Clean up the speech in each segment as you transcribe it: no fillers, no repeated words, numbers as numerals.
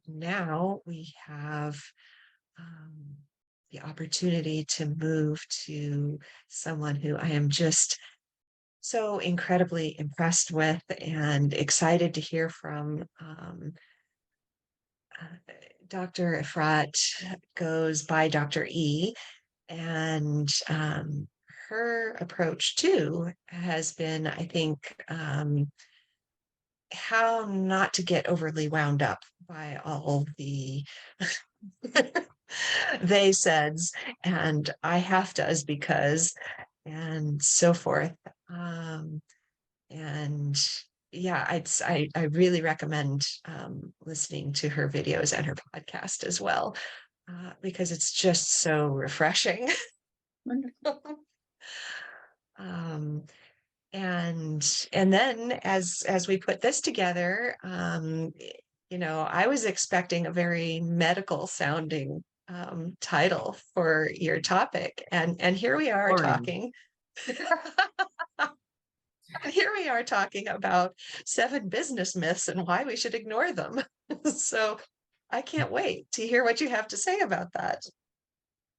now we have um, the opportunity to move to someone who I am just so incredibly impressed with and excited to hear from. Uh, Dr. Efrat goes by Dr. E, and her approach too has been, I think, how not to get overly wound up by all the they said's and I have to's because and so forth. Um, and yeah, I really recommend listening to her videos and her podcast as well, because it's just so refreshing. Wonderful. um, and then as we put this together, I was expecting a very medical sounding title for your topic, and here we are Boring. talking. Here we are talking about 7 business myths and why we should ignore them. So I can't wait to hear what you have to say about that.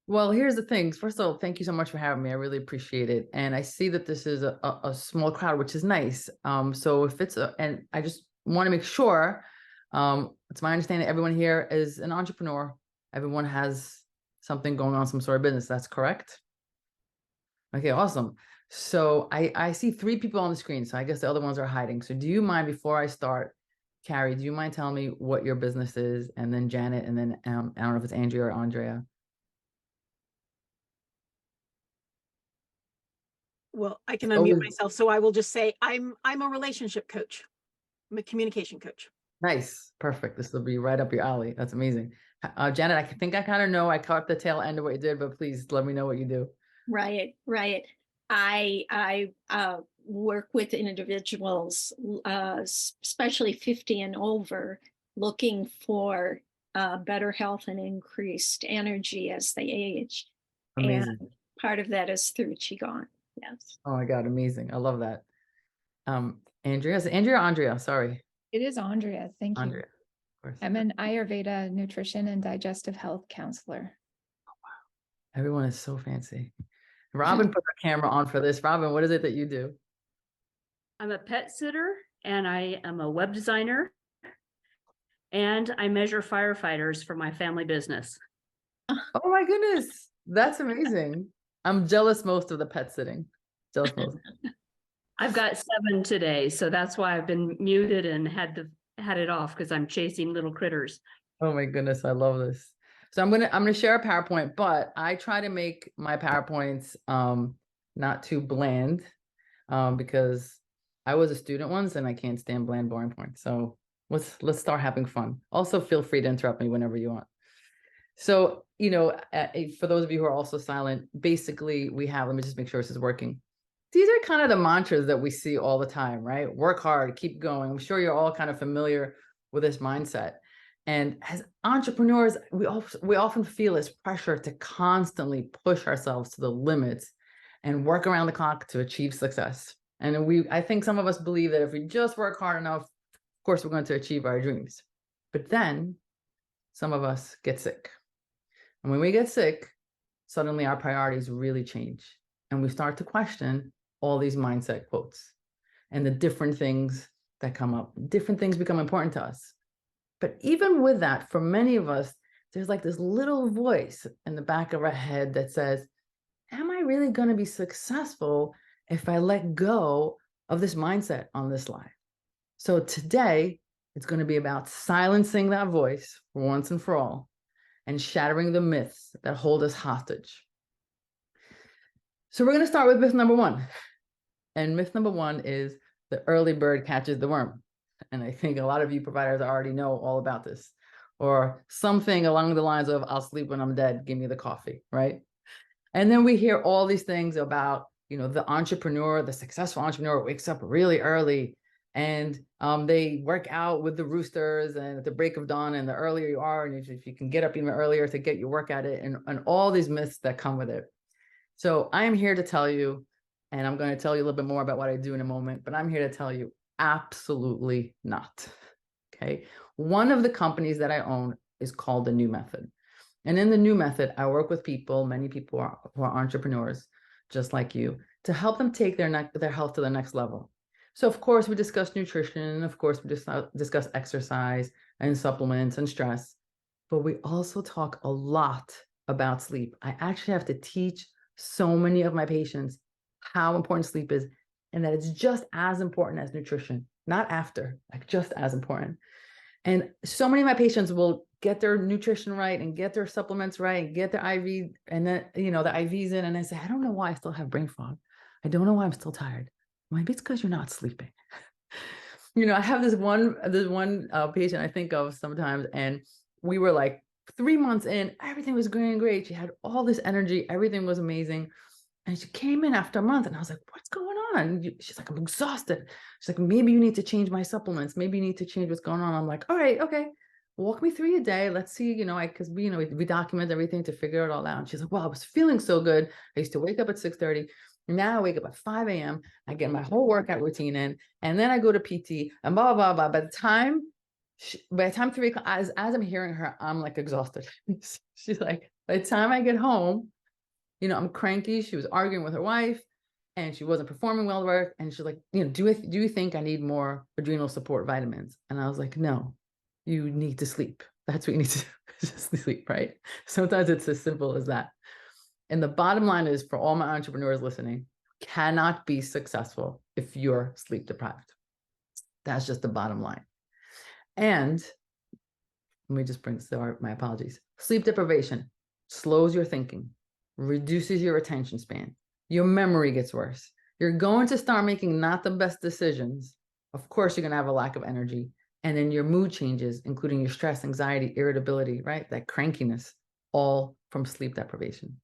Well, here's the thing. First of all, thank you so much for having me. I really appreciate it. And I see that this is a small crowd, which is nice. So if it's and I just want to make sure, it's my understanding everyone here is an entrepreneur. Everyone has something going on, some sort of business. That's correct? Okay, awesome. So I see 3 people on the screen. So I guess the other ones are hiding. So do you mind, before I start, Carrie, do you mind telling me what your business is? And then Janet, and then I don't know if it's Andrea or Andrea. Well, I can unmute myself, so I will just say I'm a relationship coach. I'm a communication coach. Nice. Perfect. This will be right up your alley. That's amazing. Janet, I think I kind of know. I caught the tail end of what you did, but please let me know what you do. Right. I work with individuals, especially 50 and over, looking for better health and increased energy as they age. Amazing. And part of that is through Qigong. Yes. Oh my God, amazing. I love that. Andrea, is it Andrea or Andrea? Sorry. It is Andrea. Thank you. Andrea, of course. I'm an Ayurveda nutrition and digestive health counselor. Everyone is so fancy. Robin put her camera on for this. Robin, what is it that you do? I'm a pet sitter and I am a web designer and I measure firefighters for my family business. Oh my goodness. That's amazing. I'm jealous most of the pet sitting. Jealous most. I've got 7 today, so that's why I've been muted and had it off because I'm chasing little critters. Oh my goodness, I love this. So I'm gonna share a PowerPoint, but I try to make my PowerPoints not too bland, because I was a student once and I can't stand bland, boring points. So let's start having fun. Also, feel free to interrupt me whenever you want. So, for those of you who are also silent, basically we have, let me just make sure this is working. These are kind of the mantras that we see all the time, right? Work hard, keep going. I'm sure you're all kind of familiar with this mindset. And as entrepreneurs, we often feel this pressure to constantly push ourselves to the limits and work around the clock to achieve success. And I think some of us believe that if we just work hard enough, of course, we're going to achieve our dreams. But then some of us get sick. And when we get sick, suddenly our priorities really change. And we start to question all these mindset quotes and the different things that come up. Different things become important to us. But even with that, for many of us, there's like this little voice in the back of our head that says, am I really going to be successful if I let go of this mindset on this life? So today, it's going to be about silencing that voice for once and for all and shattering the myths that hold us hostage. So we're going to start with myth number 1. And myth number 1 is the early bird catches the worm. And I think a lot of you providers already know all about this, or something along the lines of, I'll sleep when I'm dead, give me the coffee, right? And then we hear all these things about, the entrepreneur, the successful entrepreneur wakes up really early and they work out with the roosters and at the break of dawn, and the earlier you are, and if you can get up even earlier to get your work at it, and all these myths that come with it. So I am here to tell you, and I'm going to tell you a little bit more about what I do in a moment, but I'm here to tell you absolutely not. Okay. One of the companies that I own is called the New Method. And in the New Method, I work with people, many people who are entrepreneurs, just like you, to help them take their health to the next level. So of course, we discuss nutrition, of course, we discuss exercise and supplements and stress, but we also talk a lot about sleep. I actually have to teach so many of my patients how important sleep is, and that it's just as important as nutrition, not after, like just as important. And so many of my patients will get their nutrition right and get their supplements right and get their IV and then, the IVs in. And I say, I don't know why I still have brain fog. I don't know why I'm still tired. Maybe it's because you're not sleeping. I have this one patient I think of sometimes, and we were like 3 months in, everything was going great. She had all this energy. Everything was amazing. And she came in after a month and I was like, what's going on? She's like, I'm exhausted. She's like, maybe you need to change my supplements. Maybe you need to change what's going on. I'm like, all right, okay. Walk me through your day. Let's see, because we document everything to figure it all out. And she's like, well, I was feeling so good. I used to wake up at 6:30. Now I wake up at 5 a.m. I get my whole workout routine in, and then I go to PT and blah, blah, blah. By the time 3 o'clock, as I'm hearing her, I'm like exhausted. She's like, by the time I get home, I'm cranky. She was arguing with her wife and she wasn't performing well at work. And she's like, do you think I need more adrenal support vitamins? And I was like, no, you need to sleep. That's what you need to do, just sleep, right? Sometimes it's as simple as that. And the bottom line is, for all my entrepreneurs listening, cannot be successful if you're sleep deprived. That's just the bottom line. And let me just my apologies. Sleep deprivation slows your thinking, reduces your attention span. Your memory gets worse. You're going to start making not the best decisions. Of course, you're going to have a lack of energy. And then your mood changes, including your stress, anxiety, irritability, right? That crankiness, all from sleep deprivation.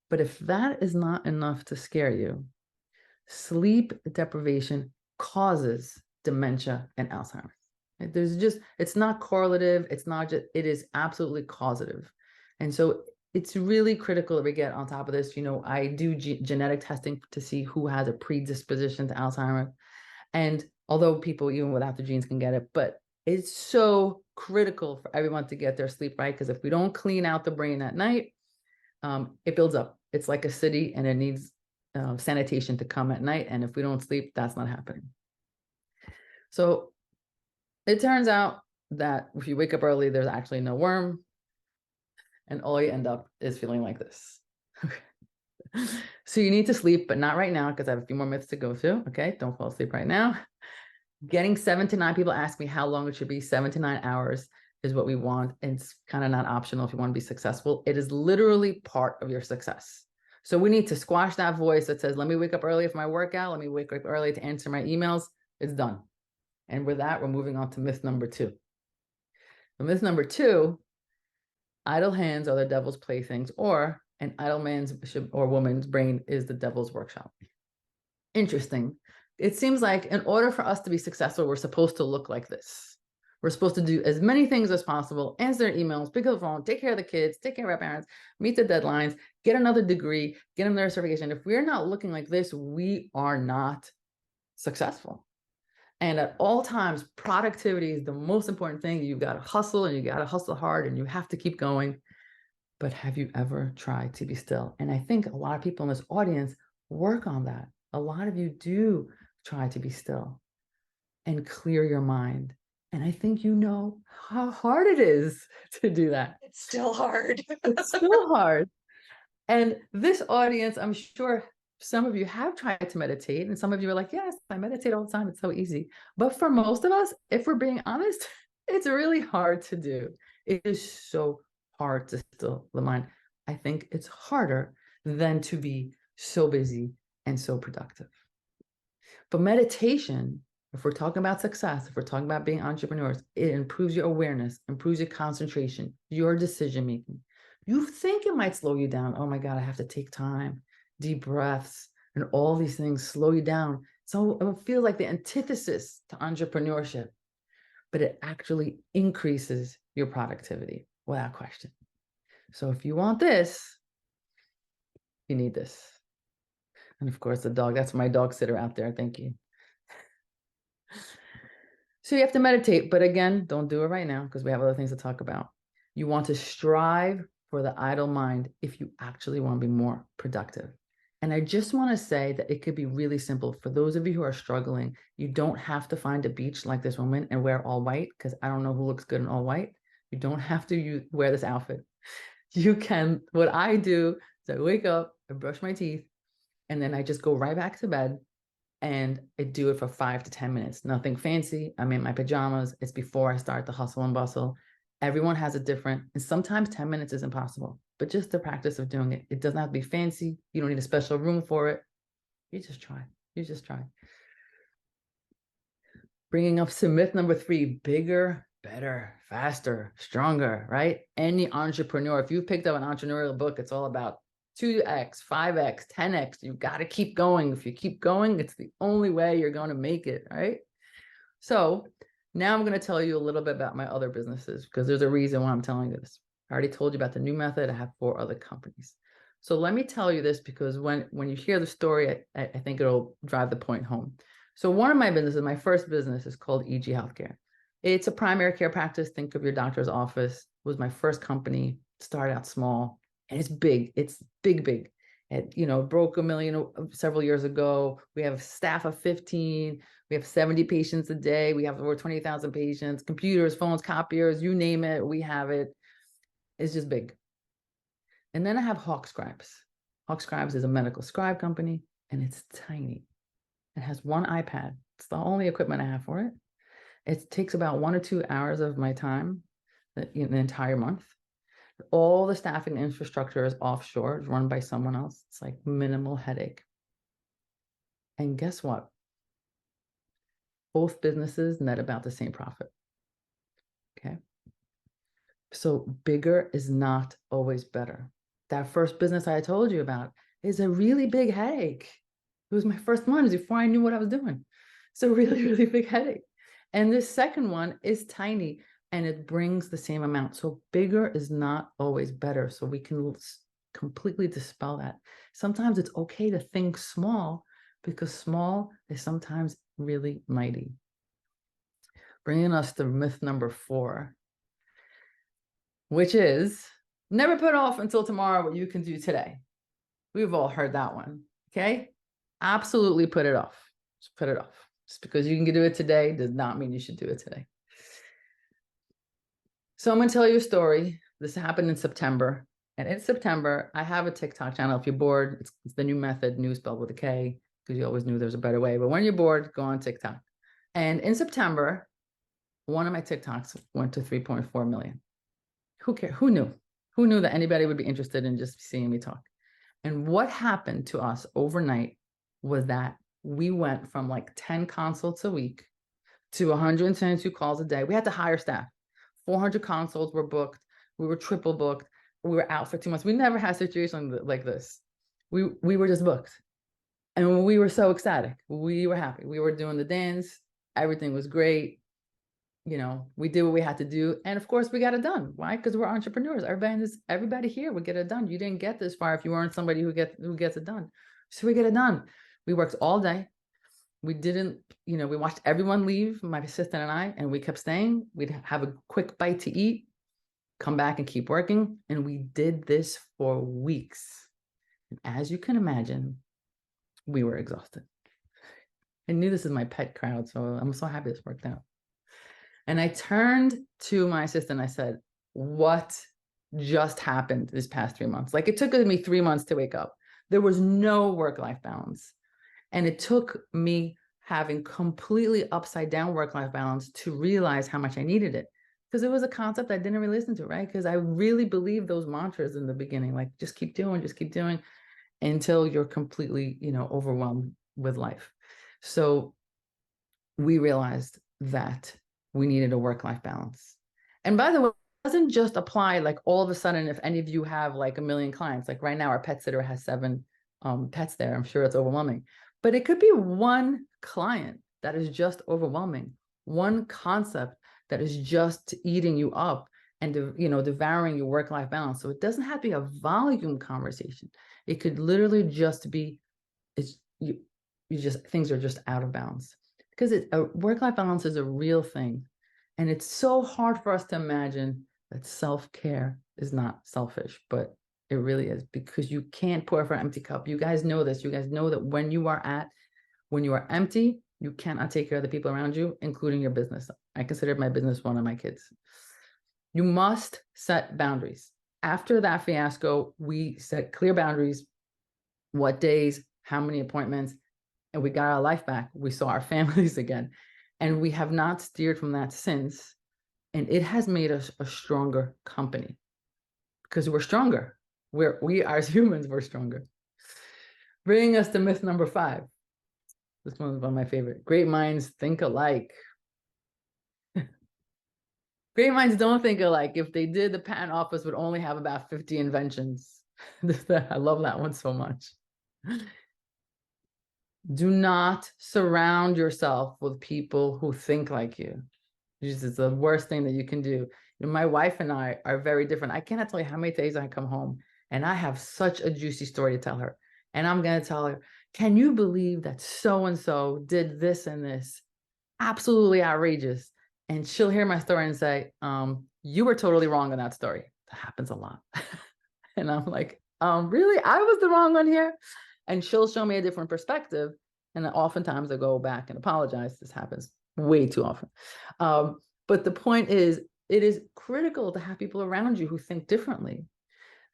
But if that is not enough to scare you, sleep deprivation causes dementia and Alzheimer's. It's not correlative. It is absolutely causative. And so it's really critical that we get on top of this. I do genetic testing to see who has a predisposition to Alzheimer's. And although people, even without the genes, can get it, but it's so critical for everyone to get their sleep right. Because if we don't clean out the brain at night, it builds up. It's like a city and it needs sanitation to come at night. And if we don't sleep, that's not happening. So it turns out that if you wake up early, there's actually no worm. And all you end up is feeling like this. So you need to sleep, but not right now, because I have a few more myths to go through. Okay, don't fall asleep right now. Getting 7 to 9, people ask me how long it should be. 7 to 9 hours is what we want. And it's kind of not optional if you want to be successful. It is literally part of your success. So we need to squash that voice that says, let me wake up early for my workout. Let me wake up early to answer my emails. It's done. And with that, we're moving on to myth number 2. So myth number 2, idle hands are the devil's playthings, or an idle man's or woman's brain is the devil's workshop. Interesting. It seems like in order for us to be successful, we're supposed to look like this. We're supposed to do as many things as possible, answer emails, pick up the phone, take care of the kids, take care of our parents, meet the deadlines, get another degree, get them their certification. If we're not looking like this, we are not successful. And at all times, productivity is the most important thing. You've got to hustle, and you got to hustle hard, and you have to keep going. But have you ever tried to be still? And I think a lot of people in this audience work on that. A lot of you do try to be still and clear your mind. And I think you know how hard it is to do that. It's still hard. It's still hard. And this audience, I'm sure some of you have tried to meditate, and some of you are like, yes, I meditate all the time. It's so easy. But for most of us, if we're being honest, it's really hard to do. It is so hard to still the mind. I think it's harder than to be so busy and so productive. But meditation, if we're talking about success, if we're talking about being entrepreneurs, it improves your awareness, improves your concentration, your decision-making. You think it might slow you down. Oh my God, I have to take time, deep breaths, and all these things slow you down. So it feels like the antithesis to entrepreneurship, but it actually increases your productivity without question. So if you want this, you need this. And of course, the dog, that's my dog sitter out there. Thank you. So you have to meditate, but again, don't do it right now because we have other things to talk about. You want to strive for the idle mind if you actually want to be more productive. And I just want to say that it could be really simple. For those of you who are struggling, you don't have to find a beach like this woman and wear all white, because I don't know who looks good in all white. You don't have to wear this outfit. You can, what I do is I wake up, I brush my teeth, and then I just go right back to bed and I do it for 5 to 10 minutes. Nothing fancy. I'm in my pajamas. It's before I start the hustle and bustle. Everyone has a different, and sometimes 10 minutes is impossible, but just the practice of doing it. It doesn't have to be fancy. You don't need a special room for it. You just try. You just try. Bringing up some myth number 3, bigger, better, faster, stronger, right? Any entrepreneur, if you've picked up an entrepreneurial book, it's all about 2x, 5x, 10x. You got to keep going. If you keep going, it's the only way you're going to make it, right? So now I'm going to tell you a little bit about my other businesses, because there's a reason why I'm telling you this. I already told you about the new method. I have 4 other companies. So let me tell you this, because when you hear the story, I think it'll drive the point home. So one of my businesses, my first business, is called EG Healthcare. It's a primary care practice. Think of your doctor's office. It was my first company. Started out small, and it's big. It's big. It, broke $1 million several years ago. We have a staff of 15. We have 70 patients a day. We have over 20,000 patients, computers, phones, copiers, you name it, we have it. It's just big. And then I have Hawk Scribes. Hawk Scribes is a medical scribe company, and it's tiny. It has 1 iPad. It's the only equipment I have for it. It takes about 1 or 2 hours of my time, the entire month. All the staffing infrastructure is offshore, it's run by someone else. It's like minimal headache. And guess what? Both businesses net about the same profit. Okay. So bigger is not always better. That first business I told you about is a really big headache. It was my first one before I knew what I was doing. It's a really, really big headache. And this second one is tiny, and it brings the same amount. So bigger is not always better. So we can completely dispel that. Sometimes it's okay to think small, because small is sometimes really mighty. Bringing us to myth number 4, which is never put off until tomorrow what you can do today. We've all heard that one, okay? Absolutely put it off. Just put it off. Just because you can do it today does not mean you should do it today. So I'm going to tell you a story. This happened in September. And in September, I have a TikTok channel. If you're bored, it's the new method, new spelled with a K, because you always knew there's a better way. But when you're bored, go on TikTok. And in September, one of my TikToks went to 3.4 million. Who cares? Who knew? Who knew that anybody would be interested in just seeing me talk? And what happened to us overnight was that we went from like 10 consults a week to 122 calls a day. We had to hire staff. 400 consults were booked. We were triple booked. We were out for 2 months. We never had a situation like this. We were just booked. And we were so ecstatic. We were happy. We were doing the dance. Everything was great. We did what we had to do. And of course, we got it done. Why? Because we're entrepreneurs. Everybody here would get it done. You didn't get this far if you weren't somebody who gets it done. So we get it done. We worked all day. We didn't, we watched everyone leave, my assistant and I, and we kept staying. We'd have a quick bite to eat, come back and keep working. And we did this for weeks. And as you can imagine, we were exhausted. I knew this is my pet crowd, so I'm so happy this worked out. And I turned to my assistant. I said, what just happened this past 3 months? Like, it took me 3 months to wake up. There was no work-life balance. And it took me having completely upside down work-life balance to realize how much I needed it. Because it was a concept I didn't really listen to, right? Because I really believed those mantras in the beginning, like just keep doing until you're completely, overwhelmed with life. So we realized that we needed a work-life balance. And by the way, it doesn't just apply like all of a sudden, if any of you have like 1 million clients, like right now our pet sitter has 7 pets there. I'm sure it's overwhelming, but it could be one client that is just overwhelming, one concept that is just eating you up and, devouring your work-life balance. So it doesn't have to be a volume conversation. It could literally just be, things are just out of balance. because work-life balance is a real thing. And it's so hard for us to imagine that self-care is not selfish, but it really is, because you can't pour from an empty cup. You guys know this. You guys know that when you are empty, you cannot take care of the people around you, including your business. I consider my business one of my kids. You must set boundaries. After that fiasco, we set clear boundaries, what days, how many appointments, and we got our life back. We saw our families again, and we have not steered from that since. And it has made us a stronger company because we're stronger. We as humans, we're stronger. Bringing us to myth number 5. This one's one of my favorite. Great minds think alike. Great minds don't think alike. If they did, the patent office would only have about 50 inventions. I love that one so much. Do not surround yourself with people who think like you. This is the worst thing that you can do. My wife and I are very different. I cannot tell you how many days I come home and I have such a juicy story to tell her. And I'm going to tell her, can you believe that so-and-so did this and this? Absolutely outrageous. And she'll hear my story and say, you were totally wrong on that story. That happens a lot. And I'm like, really? I was the wrong one here? And she'll show me a different perspective. And oftentimes I go back and apologize. This happens way too often. But the point is, it is critical to have people around you who think differently.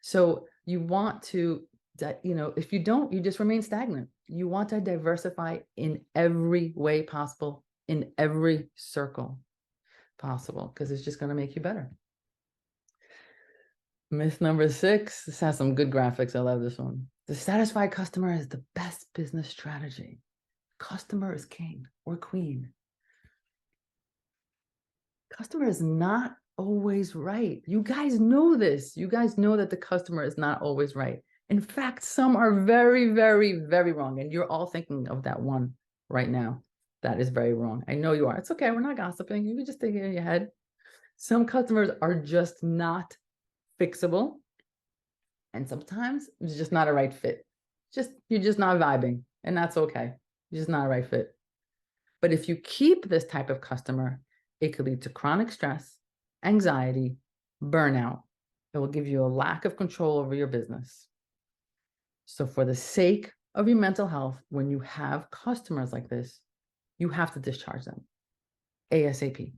So you want to, if you don't, you just remain stagnant. You want to diversify in every way possible, in every circle possible, because it's just going to make you better. Myth number 6, this has some good graphics. I love this one. The satisfied customer is the best business strategy. Customer is king or queen. Customer is not always right. You guys know this. You guys know that the customer is not always right. In fact, some are very, very, very wrong. And you're all thinking of that one right now. That is very wrong. I know you are. It's okay. We're not gossiping. You can just think it in your head. Some customers are just not fixable. And sometimes it's just not a right fit. You're just not vibing. And that's okay. You're just not a right fit. But if you keep this type of customer, it could lead to chronic stress, anxiety, burnout. It will give you a lack of control over your business. So for the sake of your mental health, when you have customers like this, you have to discharge them ASAP.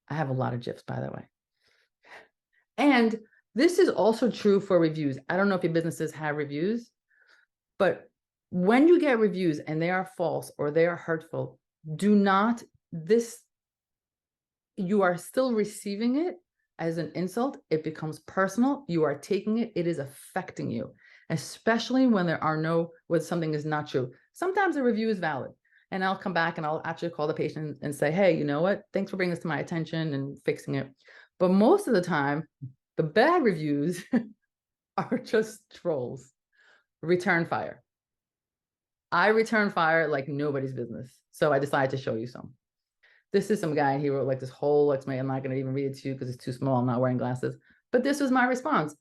I have a lot of GIFs, by the way. And this is also true for reviews. I don't know if your businesses have reviews, but when you get reviews and they are false or they are hurtful, you are still receiving it as an insult. It becomes personal. You are taking it. It is affecting you, especially when when something is not true. Sometimes a review is valid. And I'll come back and I'll actually call the patient and say, hey, you know what? Thanks for bringing this to my attention and fixing it. But most of the time, the bad reviews are just trolls. Return fire. I return fire like nobody's business. So I decided to show you some. This is some guy, and he wrote like this whole explanation. I'm not going to even read it to you because it's too small. I'm not wearing glasses. But this was my response.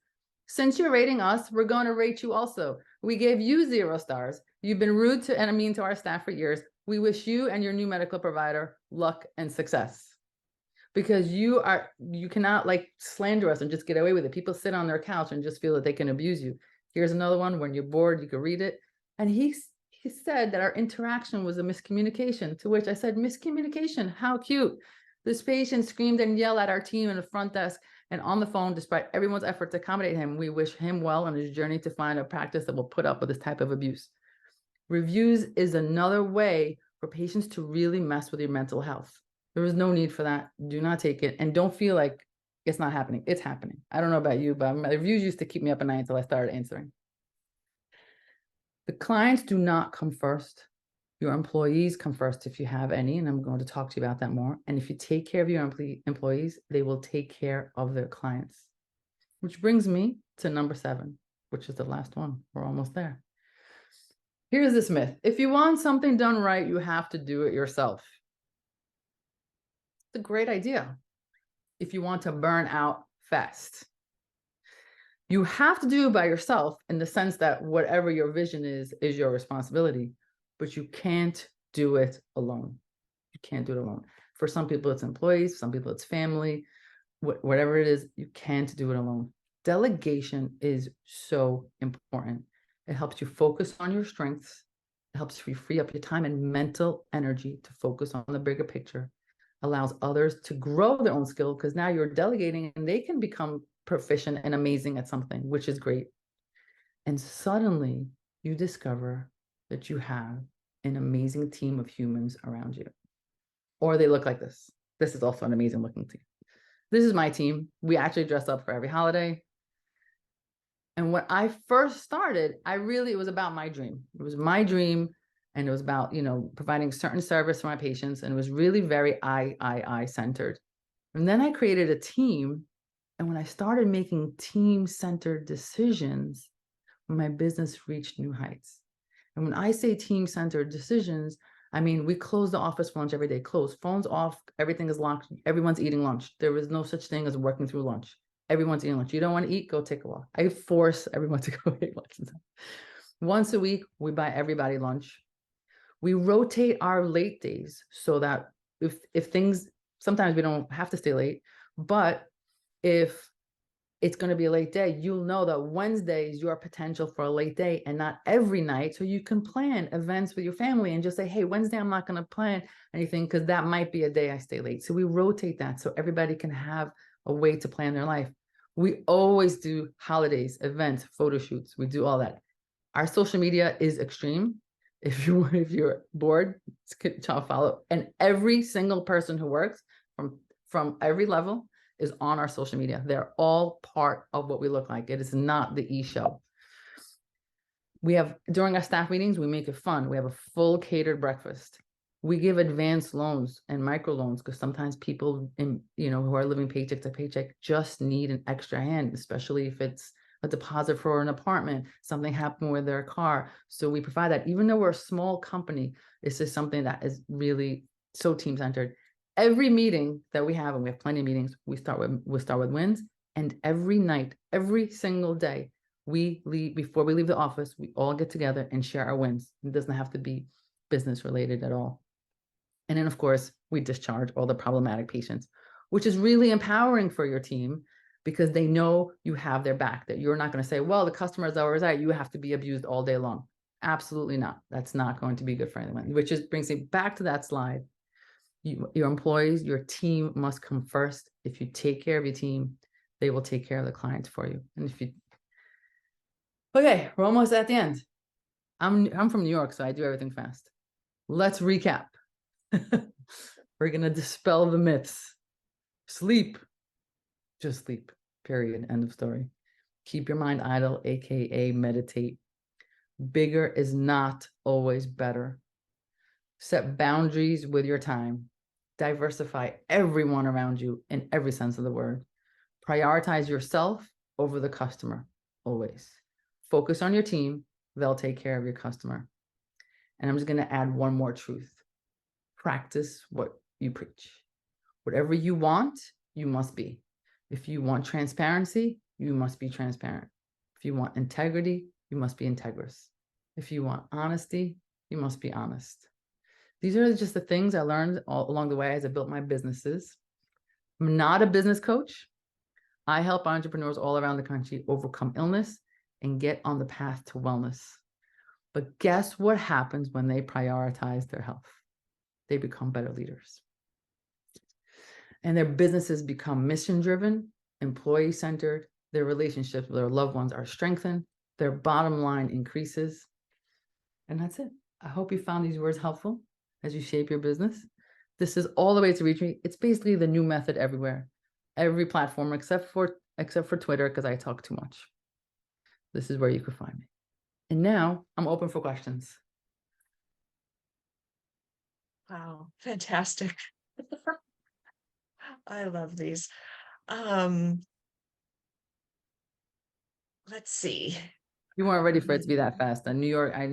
Since you're rating us, we're going to rate you also. We gave you 0 stars. You've been rude to and mean to our staff for years. We wish you and your new medical provider luck and success. Because you cannot like slander us and just get away with it. People sit on their couch and just feel that they can abuse you. Here's another one. When you're bored, you can read it. And he said that our interaction was a miscommunication, to which I said, miscommunication, how cute. This patient screamed and yelled at our team in the front desk and on the phone, despite everyone's effort to accommodate him. We wish him well on his journey to find a practice that will put up with this type of abuse. Reviews is another way for patients to really mess with your mental health. There is no need for that. Do not take it. And don't feel like it's not happening. It's happening. I don't know about you, but my reviews used to keep me up at night until I started answering. The clients do not come first. Your employees come first if you have any, and I'm going to talk to you about that more. And if you take care of your employees, they will take care of their clients. Which brings me to number 7, which is the last one. We're almost there. Here's this myth. If you want something done right, you have to do it yourself. It's a great idea if you want to burn out fast. You have to do it by yourself in the sense that whatever your vision is your responsibility, but you can't do it alone. You can't do it alone. For some people, it's employees, some people, it's family, whatever it is, you can't do it alone. Delegation is so important. It helps you focus on your strengths. It helps you free up your time and mental energy to focus on the bigger picture. Allows others to grow their own skill because now you're delegating and they can become proficient and amazing at something, which is great. And suddenly you discover that you have an amazing team of humans around you. Or they look like this. This is also an amazing looking team. This is my team. We actually dress up for every holiday. And when I first started, it was about my dream. It was my dream. And it was about, providing certain service for my patients. And it was really very I centered. And then I created a team. And when I started making team-centered decisions, my business reached new heights. And when I say team-centered decisions, I mean, we close the office for lunch every day, close, phones off, everything is locked, everyone's eating lunch. There is no such thing as working through lunch. Everyone's eating lunch. You don't want to eat, go take a walk. I force everyone to go eat lunch. Once a week, we buy everybody lunch. We rotate our late days so that if things, sometimes we don't have to stay late, but if it's going to be a late day, you'll know that Wednesday is your potential for a late day and not every night. So you can plan events with your family and just say, hey, Wednesday, I'm not going to plan anything because that might be a day I stay late. So we rotate that so everybody can have a way to plan their life. We always do holidays, events, photo shoots. We do all that. Our social media is extreme. If you're bored, follow. And every single person who works from every level is on our social media. They're all part of what we look like. It is not the e-show. During our staff meetings, we make it fun. We have a full catered breakfast. We give advanced loans and microloans because sometimes people who are living paycheck to paycheck just need an extra hand, especially if it's a deposit for an apartment, something happened with their car. So we provide that. Even though we're a small company, this is something that is really so team-centered. Every meeting that we have, and we have plenty of meetings, we start with wins. And every night, every single day, before we leave the office, we all get together and share our wins. It doesn't have to be business related at all. And then, of course, we discharge all the problematic patients, which is really empowering for your team because they know you have their back, that you're not going to say, well, the customer is always right, you have to be abused all day long. Absolutely not. That's not going to be good for anyone, which brings me back to that slide. Your employees, your team must come first. If you take care of your team, they will take care of the clients for you. And okay, we're almost at the end. I'm from New York, so I do everything fast. Let's recap. We're going to dispel the myths. Sleep. Just sleep. Period. End of story. Keep your mind idle, aka meditate. Bigger is not always better. Set boundaries with your time. Diversify everyone around you in every sense of the word. Prioritize yourself over the customer, always. Focus on your team. They'll take care of your customer. And I'm just going to add one more truth. Practice what you preach. Whatever you want, you must be. If you want transparency, you must be transparent. If you want integrity, you must be integrous. If you want honesty, you must be honest. These are just the things I learned all along the way as I built my businesses. I'm not a business coach. I help entrepreneurs all around the country overcome illness and get on the path to wellness. But guess what happens when they prioritize their health? They become better leaders. And their businesses become mission-driven, employee-centered. Their relationships with their loved ones are strengthened. Their bottom line increases. And that's it. I hope you found these words helpful as you shape your business. This is all the way to reach me. It's basically the new method everywhere, every platform except for Twitter, because I talk too much. This is where you can find me. And now I'm open for questions. Wow, fantastic. I love these. Let's see. You weren't ready for it to be that fast. New York I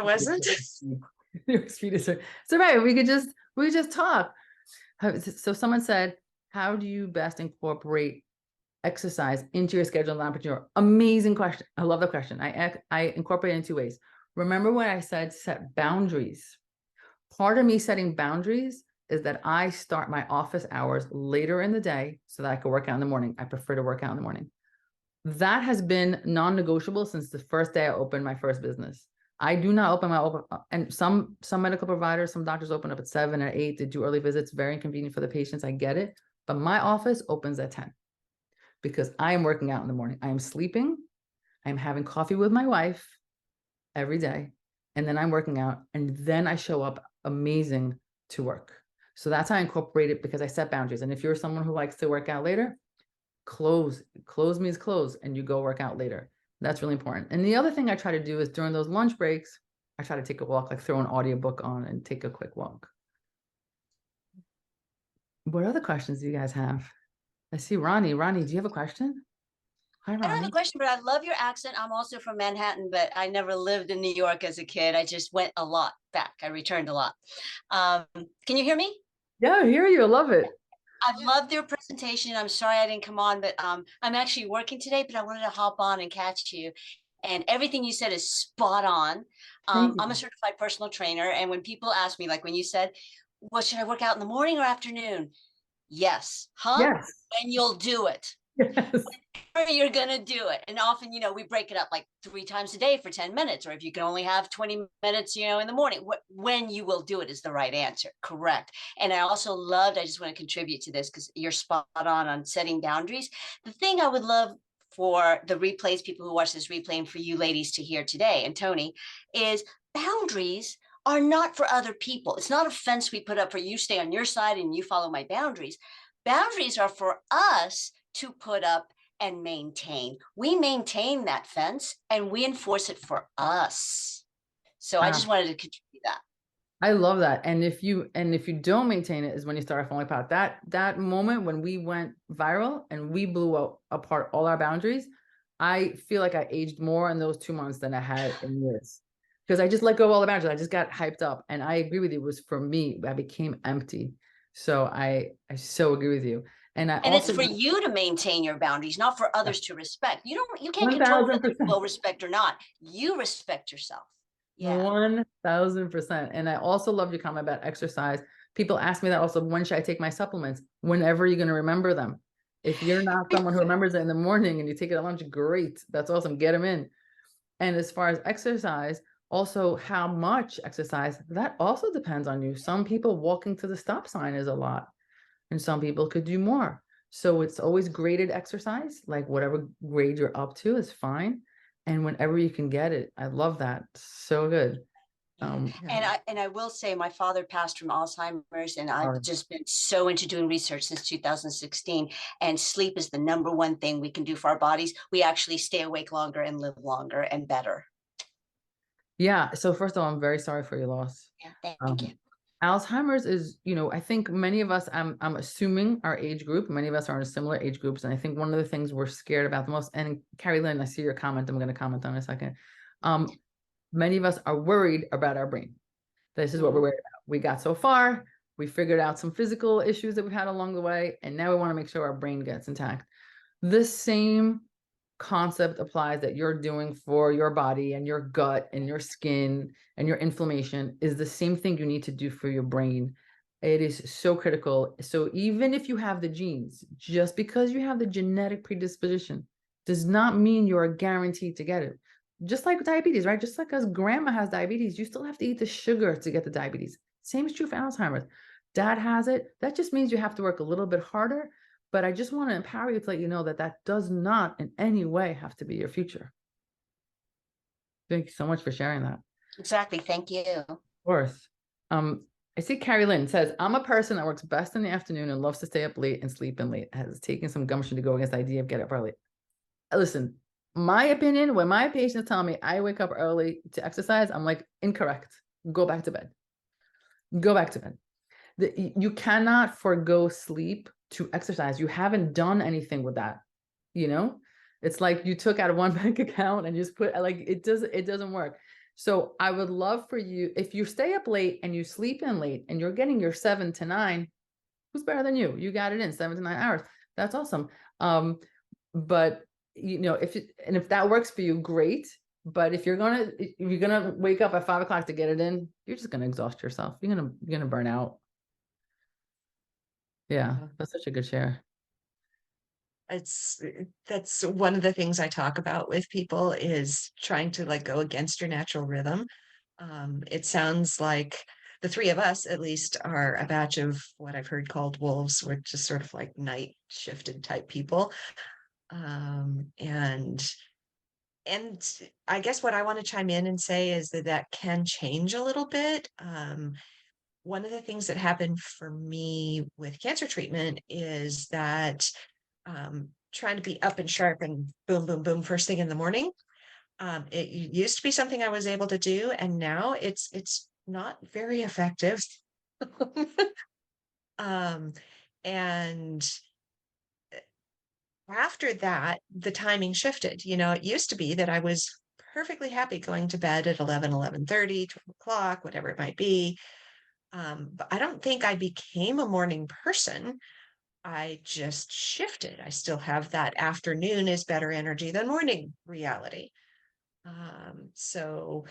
wasn't. New York Speed is so right. We could just talk. So someone said, how do you best incorporate exercise into your schedule as an entrepreneur? Amazing question. I love the question. I incorporate it in two ways. Remember when I said set boundaries? part of me setting boundaries is that I start my office hours later in the day so that I can work out in the morning. I prefer to work out in the morning. That has been non-negotiable since the first day I opened my first business. I do not open and some medical providers, some doctors open up at 7 or 8 to do early visits, very inconvenient for the patients. I get it. But my office opens at 10 because I am working out in the morning. I am sleeping. I'm having coffee with my wife every day. And then I'm working out. And then I show up amazing to work. So that's how I incorporate it because I set boundaries. And if you're someone who likes to work out later, close means close and you go work out later. That's really important. And the other thing I try to do is during those lunch breaks, I try to take a walk, like throw an audiobook on and take a quick walk. What other questions do you guys have? I see Ronnie. Ronnie, do you have a question? Hi, I don't have Ronnie. a question, but I love your accent. I'm also from Manhattan, but I never lived in New York as a kid. I just went a lot back. I returned a lot. Can you hear me? Yeah, I hear you. I love it. I loved your presentation. I'm sorry I didn't come on, but I'm actually working today, but I wanted to hop on and catch you. And everything you said is spot on. Thank I'm you. a certified personal trainer. And when people ask me, like when you said, well, should I work out in the morning or afternoon? Yes. Huh? Yes. And you'll do it. Yes. You're gonna do it. And often, we break it up like 3 times a day for 10 minutes, or if you can only have 20 minutes, in the morning. When you will do it is the right answer. Correct. And I also loved, I just want to contribute to this because you're spot on setting boundaries. The thing I would love for the replays, people who watch this replay, and for you ladies to hear today, and Tony, is boundaries are not for other people. It's not a fence we put up for you stay on your side and you follow my boundaries. Boundaries are for us to put up and maintain. We maintain that fence and we enforce it for us. So I just wanted to contribute that. I love that. And if you don't maintain it is when you start falling apart. That moment when we went viral and we blew apart all our boundaries, I feel like I aged more in those 2 months than I had in years. Because I just let go of all the boundaries. I just got hyped up. And I agree with you. It was for me. I became empty. So I so agree with you. And it's for you to maintain your boundaries, not for others to respect. You can't control whether you will respect or not. You respect yourself. Yeah. 1000%. And I also love your comment about exercise. People ask me that also, when should I take my supplements? Whenever you're going to remember them. If you're not someone who remembers it in the morning and you take it at lunch, great. That's awesome. Get them in. And as far as exercise, also how much exercise, that also depends on you. Some people walking to the stop sign is a lot, and some people could do more. So it's always graded exercise, like whatever grade you're up to is fine. And whenever you can get it, I love that. So good. And I will say my father passed from Alzheimer's, and I've just been so into doing research since 2016. And sleep is the #1 thing we can do for our bodies. We actually stay awake longer and live longer and better. Yeah. So first of all, I'm very sorry for your loss. Yeah, thank you. Alzheimer's is, I think many of us, I'm assuming our age group, many of us are in similar age groups. And I think one of the things we're scared about the most, and Carrie Lynn, I see your comment, I'm going to comment on in a second. Many of us are worried about our brain. This is what we're worried about. We got so far, we figured out some physical issues that we've had along the way, and now we want to make sure our brain gets intact. The same concept applies that you're doing for your body and your gut and your skin and your inflammation is the same thing you need to do for your brain. It is so critical. So even if you have the genes, just because you have the genetic predisposition does not mean you're guaranteed to get it. Just like diabetes, right? Just like as grandma has diabetes, you still have to eat the sugar to get the diabetes. Same is true for Alzheimer's. Dad has it. That just means you have to work a little bit harder. But I just want to empower you to let you know that that does not in any way have to be your future. Thank you so much for sharing that. Exactly. Thank you. Of course. I see Carrie Lynn says, I'm a person that works best in the afternoon and loves to stay up late and sleep in late. Has taken some gumption to go against the idea of get up early. Listen, my opinion, when my patients tell me I wake up early to exercise, I'm like, incorrect. Go back to bed. Go back to bed. You cannot forgo sleep to exercise. You haven't done anything with that. It's like you took out one bank account and just put, like, it doesn't work. So I would love for you, if you stay up late and you sleep in late and you're getting your 7 to 9, who's better than you? You got it in 7 to 9 hours. That's awesome. But if that works for you, great. But if you're gonna wake up at 5 o'clock to get it in, you're just gonna exhaust yourself. You're gonna burn out. Yeah, that's such a good share. That's one of the things I talk about with people is trying to like go against your natural rhythm. It sounds like the three of us at least are a batch of what I've heard called wolves. We're just sort of like night shifted type people. And I guess what I want to chime in and say is that can change a little bit. One of the things that happened for me with cancer treatment is that trying to be up and sharp and boom, boom, boom, first thing in the morning. It used to be something I was able to do, and now it's not very effective. And after that, the timing shifted. You know, it used to be that I was perfectly happy going to bed at 11:30, 12 o'clock, whatever it might be. But I don't think I became a morning person. I just shifted. I still have that afternoon is better energy than morning reality. So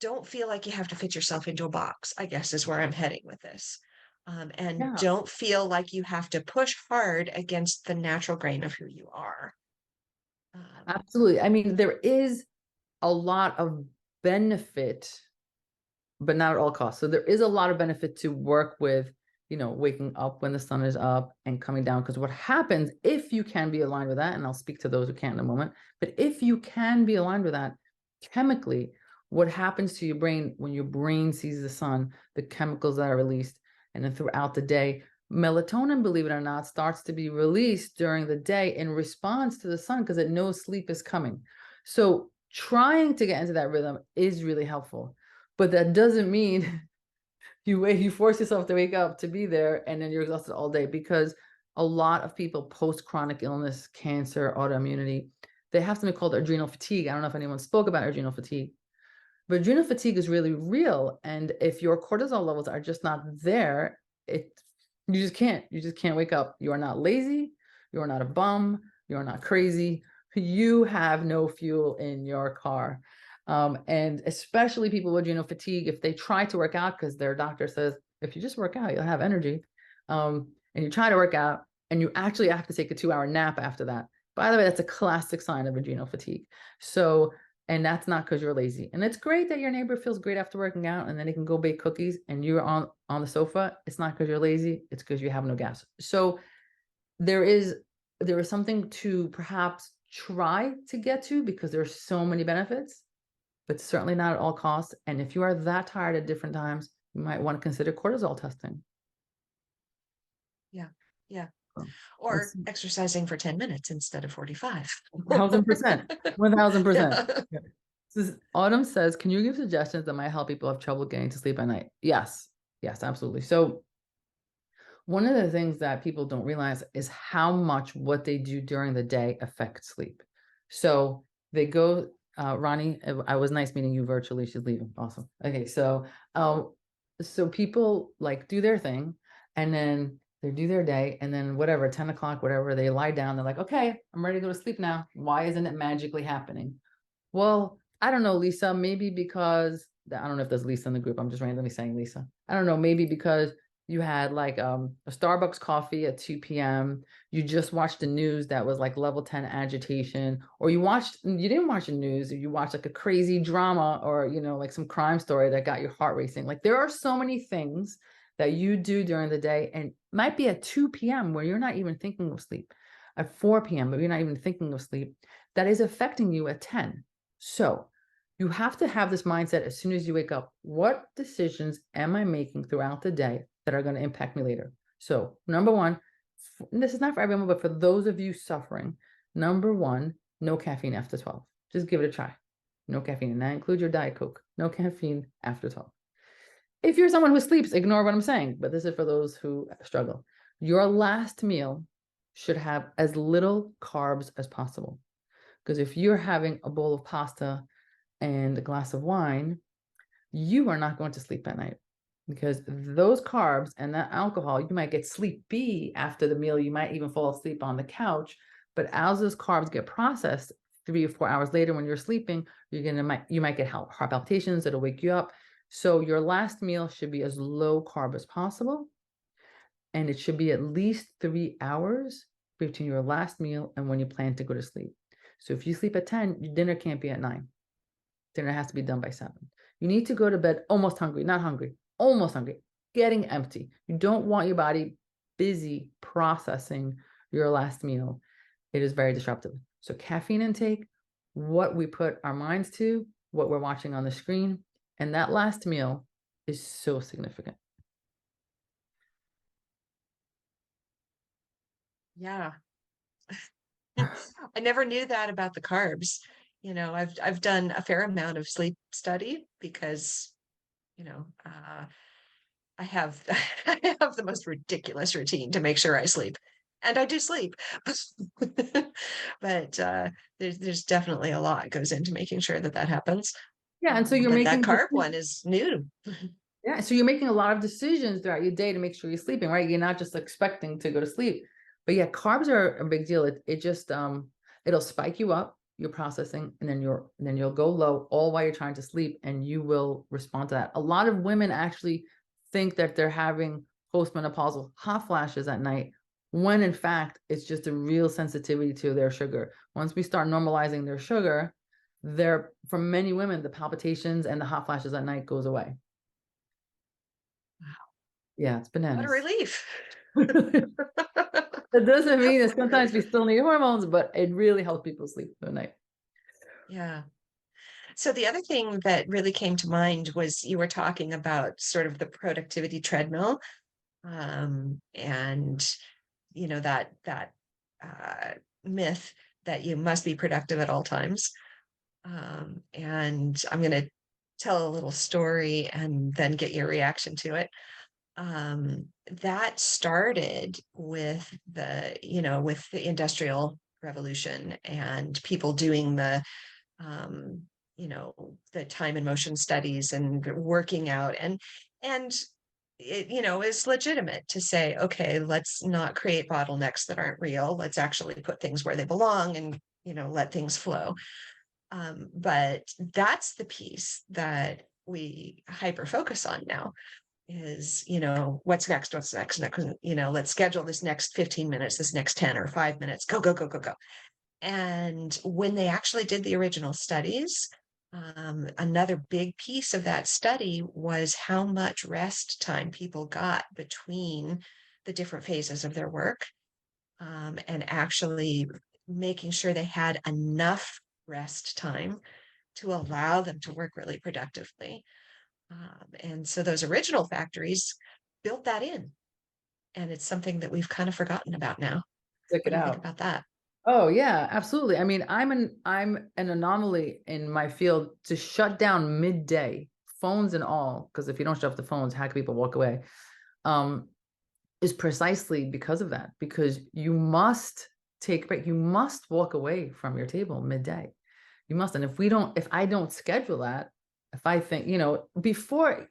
don't feel like you have to fit yourself into a box, I guess is where I'm heading with this. And Yeah. don't feel like you have to push hard against the natural grain of who you are. Absolutely. I mean, there is a lot of benefit, but not at all costs. So there is a lot of benefit to work with, waking up when the sun is up and coming down. Because what happens if you can be aligned with that, and I'll speak to those who can't in a moment, but if you can be aligned with that chemically, what happens to your brain when your brain sees the sun, the chemicals that are released, and then throughout the day, melatonin, believe it or not, starts to be released during the day in response to the sun because it knows sleep is coming. So trying to get into that rhythm is really helpful, but that doesn't mean you force yourself to wake up to be there and then you're exhausted all day, because a lot of people post chronic illness, cancer, autoimmunity, they have something called adrenal fatigue. I don't know if anyone spoke about adrenal fatigue, but adrenal fatigue is really real. And if your cortisol levels are just not there, you just can't wake up. You are not lazy. You are not a bum. You are not crazy. You have no fuel in your car. And especially people with adrenal fatigue, if they try to work out because their doctor says, if you just work out, you'll have energy. And you try to work out and you actually have to take a 2-hour nap after that. By the way, that's a classic sign of adrenal fatigue. So, and that's not because you're lazy. And it's great that your neighbor feels great after working out and then they can go bake cookies and you're on the sofa. It's not because you're lazy. It's because you have no gas. So there is something to perhaps try to get to, because there are so many benefits, but certainly not at all costs. And if you are that tired at different times, you might want to consider cortisol testing. Yeah. Or exercising for 10 minutes instead of 45. 1000%. 1000%. Yeah. Autumn says, can you give suggestions that might help people have trouble getting to sleep at night? Yes, absolutely. So one of the things that people don't realize is how much what they do during the day affects sleep. So they go, Ronnie, I was nice meeting you virtually. She's leaving. Awesome. Okay. So people like do their thing and then they do their day, and then whatever, 10 o'clock, whatever, they lie down. They're like, okay, I'm ready to go to sleep now. Why isn't it magically happening? Well, I don't know, Lisa, maybe because, I don't know if there's Lisa in the group. I'm just randomly saying Lisa. I don't know, maybe because you had like a Starbucks coffee at 2 p.m. You just watched the news that was like level 10 agitation, or you didn't watch the news, or you watched like a crazy drama, or, like some crime story that got your heart racing. Like there are so many things that you do during the day, and might be at 2 p.m. where you're not even thinking of sleep, at 4 p.m. but you're not even thinking of sleep, that is affecting you at 10. So you have to have this mindset as soon as you wake up. What decisions am I making throughout the day that are going to impact me later? So number one, this is not for everyone, but for those of you suffering, number one, no caffeine after 12. Just give it a try. No caffeine. And that includes your Diet Coke. No caffeine after 12. If you're someone who sleeps, ignore what I'm saying, but this is for those who struggle. Your last meal should have as little carbs as possible. Because if you're having a bowl of pasta and a glass of wine, you are not going to sleep at night, because those carbs and that alcohol, you might get sleepy after the meal. You might even fall asleep on the couch, but as those carbs get processed 3 or 4 hours later when you're sleeping, you might get heart palpitations. It'll wake you up. So your last meal should be as low carb as possible. And it should be at least 3 hours between your last meal and when you plan to go to sleep. So if you sleep at 10, your dinner can't be at 9. Dinner has to be done by 7. You need to go to bed almost hungry, not hungry, almost hungry, getting empty. You don't want your body busy processing your last meal. It is very disruptive. So caffeine intake, what we put our minds to, what we're watching on the screen, and that last meal is so significant. Yeah. I never knew that about the carbs. I've done a fair amount of sleep study because, I have I have the most ridiculous routine to make sure I sleep. And I do sleep. But there's definitely a lot goes into making sure that that happens. Yeah, and so you're But making that carb one is new. Yeah, so you're making a lot of decisions throughout your day to make sure you're sleeping, right? You're not just expecting to go to sleep. But yeah, carbs are a big deal. It just it'll spike you up, your processing, and then you'll go low all while you're trying to sleep, and you will respond to that. A lot of women actually think that they're having postmenopausal hot flashes at night, when in fact it's just a real sensitivity to their sugar. Once we start normalizing their sugar, for many women, the palpitations and the hot flashes at night goes away. Yeah, it's What a bananas. relief. It doesn't mean that sometimes we still need hormones, but it really helps people sleep at night. Yeah. So the other thing that really came to mind was you were talking about sort of the productivity treadmill, and that myth that you must be productive at all times. And I'm going to tell a little story and then get your reaction to it. That started with with the Industrial Revolution and people doing um, the time and motion studies and working out, and it, is legitimate to say, okay, let's not create bottlenecks that aren't real. Let's actually put things where they belong and, let things flow. But that's the piece that we hyper focus on now is, what's next, let's schedule this next 15 minutes, this next 10 or 5 minutes, go, go, go, go, go. And when they actually did the original studies, another big piece of that study was how much rest time people got between the different phases of their work, and actually making sure they had enough rest time to allow them to work really productively. And so those original factories built that in. And it's something that we've kind of forgotten about now. Check What it do you out. think about that? Oh yeah, absolutely. I mean, I'm an anomaly in my field to shut down midday, phones and all, because if you don't shut off the phones, how can people walk away? Is precisely because of that, because you must take a break. You must walk away from your table midday. You must. And if I don't schedule that, if I think, before,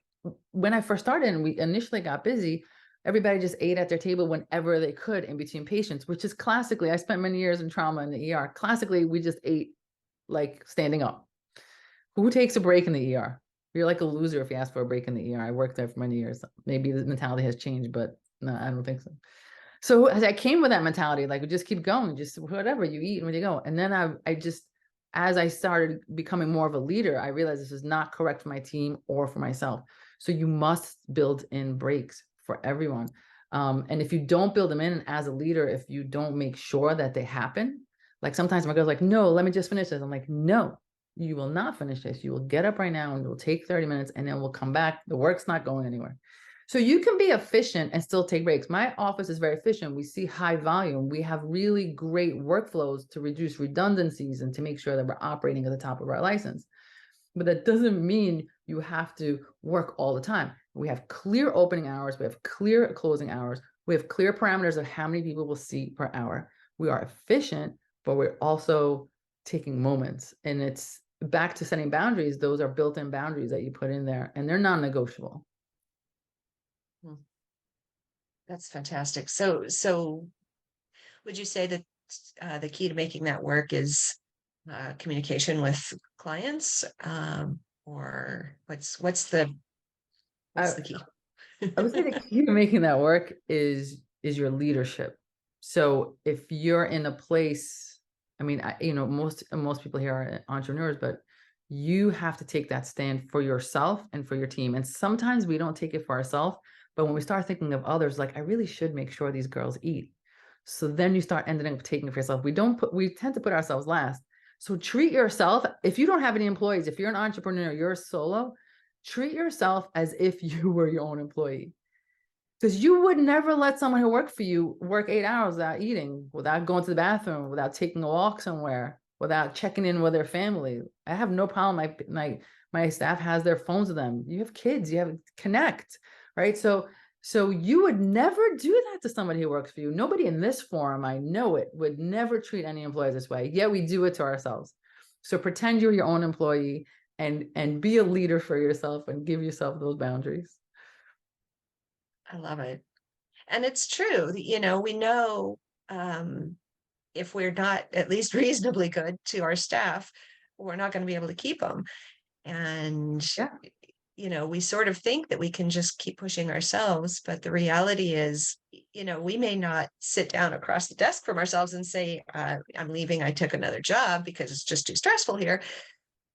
when I first started and we initially got busy, everybody just ate at their table whenever they could in between patients, which is classically, I spent many years in trauma in the ER. Classically, we just ate like standing up. Who takes a break in the ER? You're like a loser if you ask for a break in the ER. I worked there for many years. Maybe the mentality has changed, but no, I don't think so. So I came with that mentality, like just keep going, just whatever you eat when you go. And then I just, as I started becoming more of a leader, I realized this is not correct for my team or for myself. So you must build in breaks for everyone. And if you don't build them in as a leader, if you don't make sure that they happen, like sometimes my girl's like, no, let me just finish this. I'm like, no, you will not finish this. You will get up right now and it will take 30 minutes and then we'll come back. The work's not going anywhere. So you can be efficient and still take breaks. My office is very efficient. We see high volume. We have really great workflows to reduce redundancies and to make sure that we're operating at the top of our license. But that doesn't mean you have to work all the time. We have clear opening hours. We have clear closing hours. We have clear parameters of how many people we'll see per hour. We are efficient, but we're also taking moments. And it's back to setting boundaries. Those are built-in boundaries that you put in there, and they're non-negotiable. That's fantastic. So would you say that the key to making that work is communication with clients, or what's the I, key? I would say the key to making that work is your leadership. So if you're in a place, I mean, most people here are entrepreneurs, but you have to take that stand for yourself and for your team. And sometimes we don't take it for ourselves, but when we start thinking of others, like, I really should make sure these girls eat. So then you start ending up taking it for yourself. We tend to put ourselves last. So treat yourself. If you don't have any employees, if you're an entrepreneur, you're a solo, treat yourself as if you were your own employee. Because you would never let someone who worked for you work 8 hours without eating, without going to the bathroom, without taking a walk somewhere, without checking in with their family. I have no problem. My staff has their phones with them. You have kids, you have connect, right? So you would never do that to somebody who works for you. Nobody in this forum, I know it, would never treat any employees this way. Yet we do it to ourselves. So pretend you're your own employee and be a leader for yourself and give yourself those boundaries. I love it. And it's true, we know, if we're not at least reasonably good to our staff, we're not going to be able to keep them. And, we sort of think that we can just keep pushing ourselves, but the reality is, we may not sit down across the desk from ourselves and say, I'm leaving, I took another job because it's just too stressful here.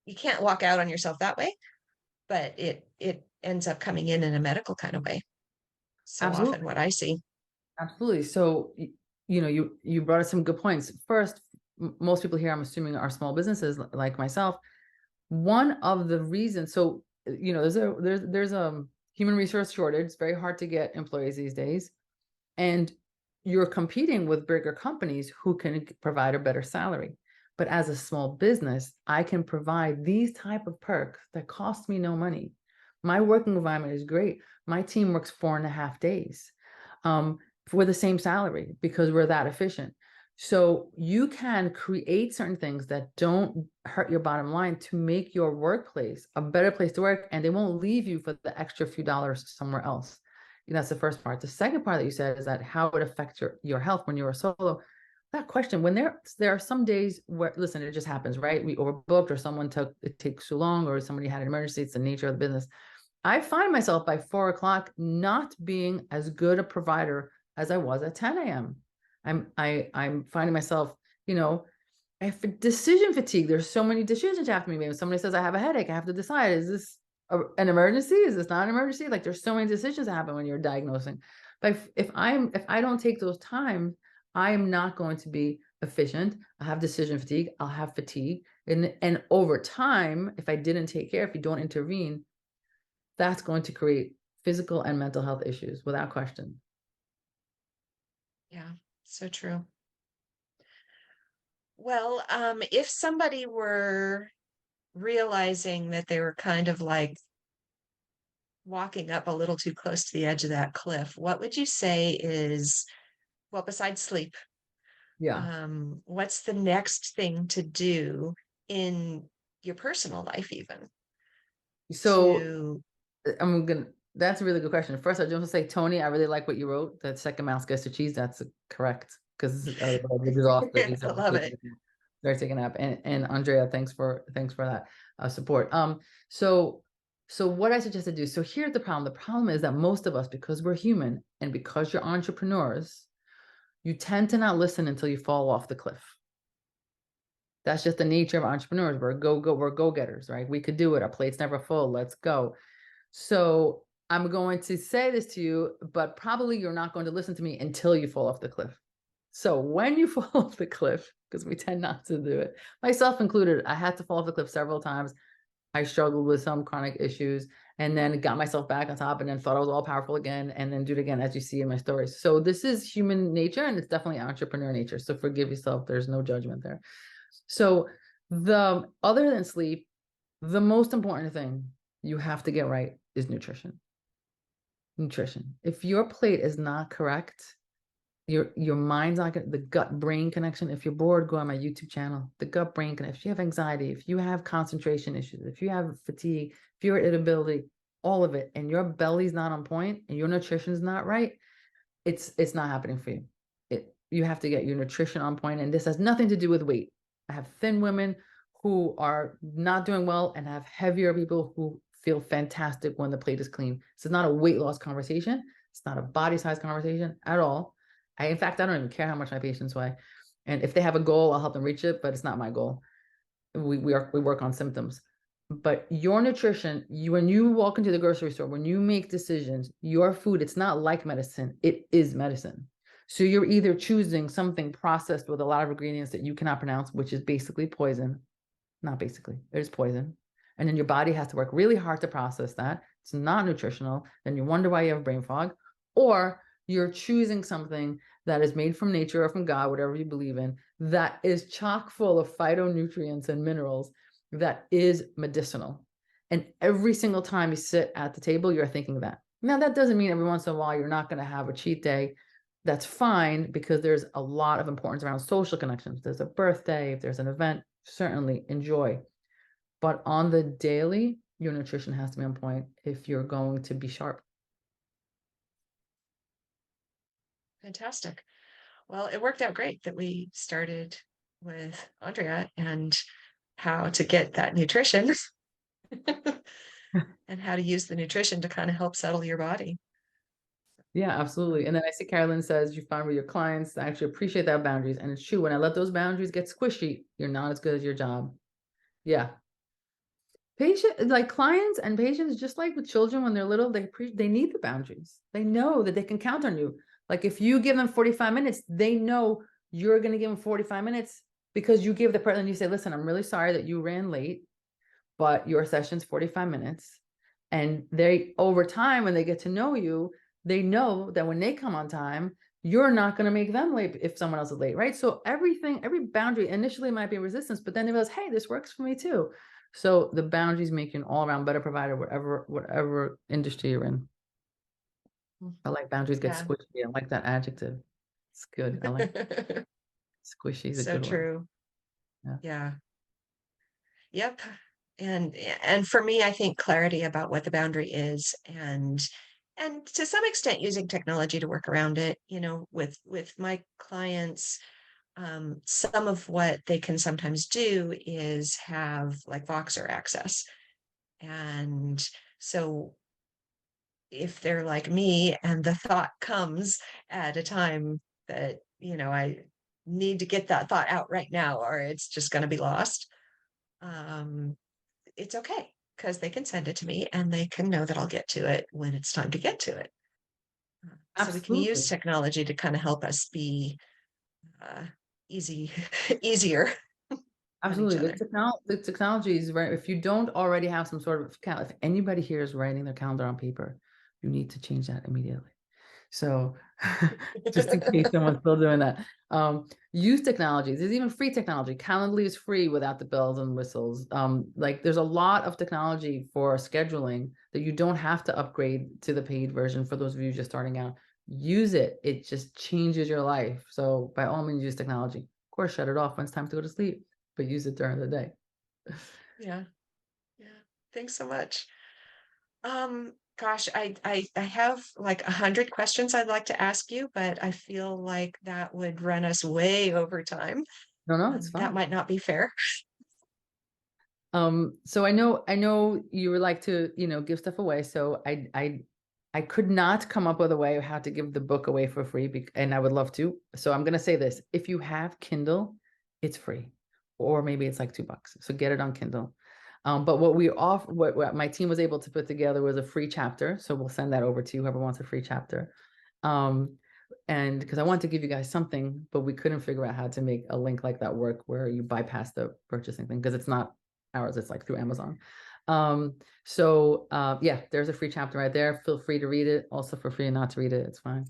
You can't walk out on yourself that way, but it ends up coming in a medical kind of way. So Absolutely. often what I see. Absolutely. So, you brought up some good points. First, most people here, I'm assuming, are small businesses like myself. One of the reasons, so, there's a human resource shortage. It's very hard to get employees these days. And you're competing with bigger companies who can provide a better salary. But as a small business, I can provide these type of perks that cost me no money. My working environment is great. My team works 4.5 days for the same salary because we're that efficient. So you can create certain things that don't hurt your bottom line to make your workplace a better place to work, and they won't leave you for the extra few dollars somewhere else. That's the first part. The second part that you said is that how it affects your health when you're a solo. That question, when there are some days where, listen, it just happens, right? We overbooked, or it takes too long, or somebody had an emergency. It's the nature of the business. I find myself by 4 o'clock not being as good a provider as I was at 10 a.m. I'm finding myself, I have decision fatigue. There's so many decisions you have to make. When somebody says I have a headache, I have to decide, is this an emergency? Is this not an emergency? Like, there's so many decisions that happen when you're diagnosing. But if I don't take those times, I am not going to be efficient. I have decision fatigue. I'll have fatigue. And over time, if I didn't take care, if you don't intervene, that's going to create physical and mental health issues without question. Yeah, so true. Well, if somebody were realizing that they were kind of like walking up a little too close to the edge of that cliff, what would you say is, well, besides sleep, what's the next thing to do in your personal life even? So that's a really good question. First, I just want to say, Tony, I really like what you wrote. That second mouse gets to cheese. That's correct. Because I love it. They're taking up. And Andrea, thanks for that support. So what I suggest to do. So here's the problem. The problem is that most of us, because we're human and because you're entrepreneurs, you tend to not listen until you fall off the cliff. That's just the nature of entrepreneurs. We're go-getters, right? We could do it. Our plate's never full. Let's go. So I'm going to say this to you, but probably you're not going to listen to me until you fall off the cliff. So when you fall off the cliff, because we tend not to do it, myself included, I had to fall off the cliff several times. I struggled with some chronic issues and then got myself back on top and then thought I was all powerful again and then do it again, as you see in my stories. So this is human nature, and it's definitely entrepreneur nature. So forgive yourself. There's no judgment there. So other than sleep, the most important thing you have to get right is nutrition. If your plate is not correct, your mind's not the gut-brain connection. If you're bored, go on my YouTube channel. The gut-brain connection. If you have anxiety, if you have concentration issues, if you have fatigue, if you're irritability, all of it, and your belly's not on point and your nutrition's not right, it's not happening for you. You have to get your nutrition on point, and this has nothing to do with weight. I have thin women who are not doing well, and I have heavier people who feel fantastic when the plate is clean. So it's not a weight loss conversation. It's not a body size conversation at all. In fact, I don't even care how much my patients weigh. And if they have a goal, I'll help them reach it, but it's not my goal. We work on symptoms. But your nutrition, when you walk into the grocery store, when you make decisions, your food, it's not like medicine, it is medicine. So you're either choosing something processed with a lot of ingredients that you cannot pronounce, which is basically poison. Not basically, it is poison. And then your body has to work really hard to process that. It's not nutritional. Then you wonder why you have brain fog. Or you're choosing something that is made from nature or from God, whatever you believe in, that is chock full of phytonutrients and minerals, that is medicinal. And every single time you sit at the table, you're thinking that. Now, that doesn't mean every once in a while you're not going to have a cheat day. That's fine, because there's a lot of importance around social connections. There's a birthday, if there's an event, certainly enjoy. But on the daily, your nutrition has to be on point if you're going to be sharp. Fantastic. Well, it worked out great that we started with Andrea and how to get that nutrition and how to use the nutrition to kind of help settle your body. Yeah, absolutely. And then I see Carolyn says you find with your clients, I actually appreciate that boundaries. And it's true. When I let those boundaries get squishy, you're not as good as your job. Yeah. Like clients and patients, just like with children when they're little, they need the boundaries. They know that they can count on you. Like if you give them 45 minutes, they know you're going to give them 45 minutes because you give the person, you say, listen, I'm really sorry that you ran late, but your session's 45 minutes. And they, over time, when they get to know you, they know that when they come on time, you're not going to make them late if someone else is late, right? So every boundary initially might be resistance, but then they realize, hey, this works for me too. So the boundaries make you an all-around better provider, whatever industry you're in. I like boundaries get squishy. I like that adjective. It's good. I like squishy is a So good true. word. Yeah. Yep. And for me, I think clarity about what the boundary is, and to some extent using technology to work around it, with my clients, some of what they can sometimes do is have like Voxer access. And so if they're like me and the thought comes at a time that, I need to get that thought out right now, or it's just going to be lost, it's okay, because they can send it to me and they can know that I'll get to it when it's time to get to it. So we can use Absolutely. technology to kind of help us be easier on each Absolutely. other. The technology is right. If you don't already have some sort of if anybody here is writing their calendar on paper, you need to change that immediately. So just in case someone's still doing that, use technologies. There's even free technology. Calendly is free without the bells and whistles. Like there's a lot of technology for scheduling that you don't have to upgrade to the paid version. For those of you just starting out, use it. It just changes your life. So by all means, use technology. Of course, shut it off when it's time to go to sleep, but use it during the day. Yeah. Thanks so much. Gosh, I have like 100 questions I'd like to ask you, but I feel like that would run us way over time. No, it's That fine. might not be fair. So I know you would like to, give stuff away. So I could not come up with a way of how to give the book away for free, and I would love to. So I'm going to say this: if you have Kindle, it's free, or maybe it's like $2. So get it on Kindle. But what my team was able to put together was a free chapter. So we'll send that over to you, whoever wants a free chapter. And because I wanted to give you guys something, but we couldn't figure out how to make a link like that work where you bypass the purchasing thing, because it's not ours, it's like through Amazon. Yeah, there's a free chapter right there. Feel free to read it. Also for free not to read it, it's fine.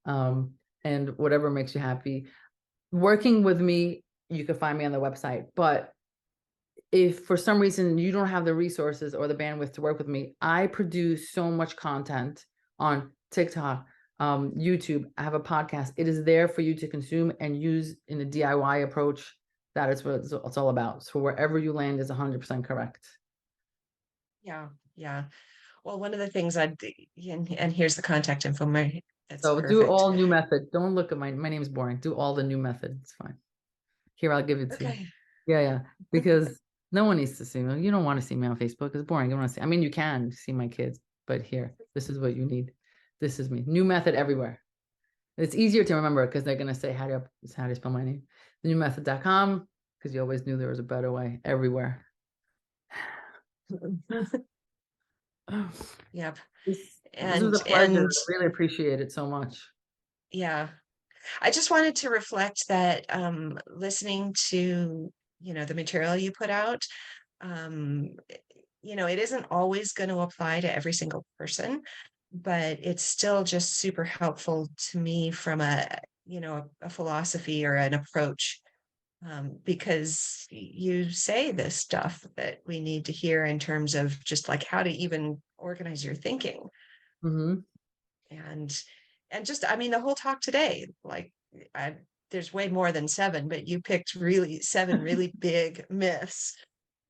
And whatever makes you happy. Working with me, you can find me on the website, but if for some reason you don't have the resources or the bandwidth to work with me, I produce so much content on TikTok, YouTube. I have a podcast. It is there for you to consume and use in a DIY approach. That is what it's all about. So wherever you land is 100% correct. Yeah. Well, one of the things and here's the contact info. That's So perfect. do all new method. Don't look at my name's boring. Do all the new method. It's fine. Here, I'll give it to you. Okay. Yeah, because no one needs to see me. You don't want to see me on Facebook. It's boring. You don't want to see. I mean, you can see my kids, but here, this is what you need. This is me. New method everywhere. It's easier to remember because they're gonna say how do you spell my name? thenewmethod.com, because you always knew there was a better way everywhere. Yep. This was And a pleasure. and I really appreciate it so much. yeah, I just wanted to reflect that listening to, the material you put out, um, it isn't always going to apply to every single person, but it's still just super helpful to me from a philosophy or an approach, because you say this stuff that we need to hear in terms of just like how to even organize your thinking. Mhm. And just, I mean, the whole talk today, like, there's way more than 7, but you picked really 7 really big myths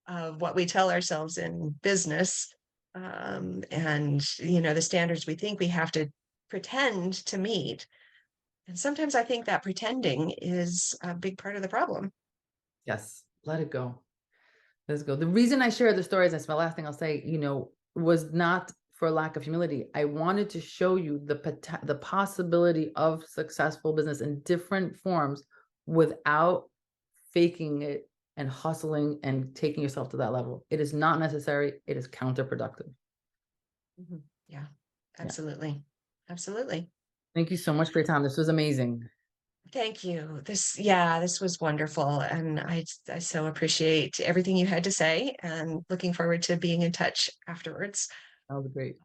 of what we tell ourselves in business, and the standards we think we have to pretend to meet. And sometimes I think that pretending is a big part of the problem. Yes, let it go. Let's go. The reason I share the stories, that's my last thing I'll say, was not for lack of humility. I wanted to show you the possibility of successful business in different forms without faking it and hustling and taking yourself to that level. It is not necessary. It is counterproductive. Yeah, Yeah. absolutely. Absolutely. Thank you so much for your time. This was amazing. Thank you. This was wonderful. And I so appreciate everything you had to say, and looking forward to being in touch afterwards. That was great.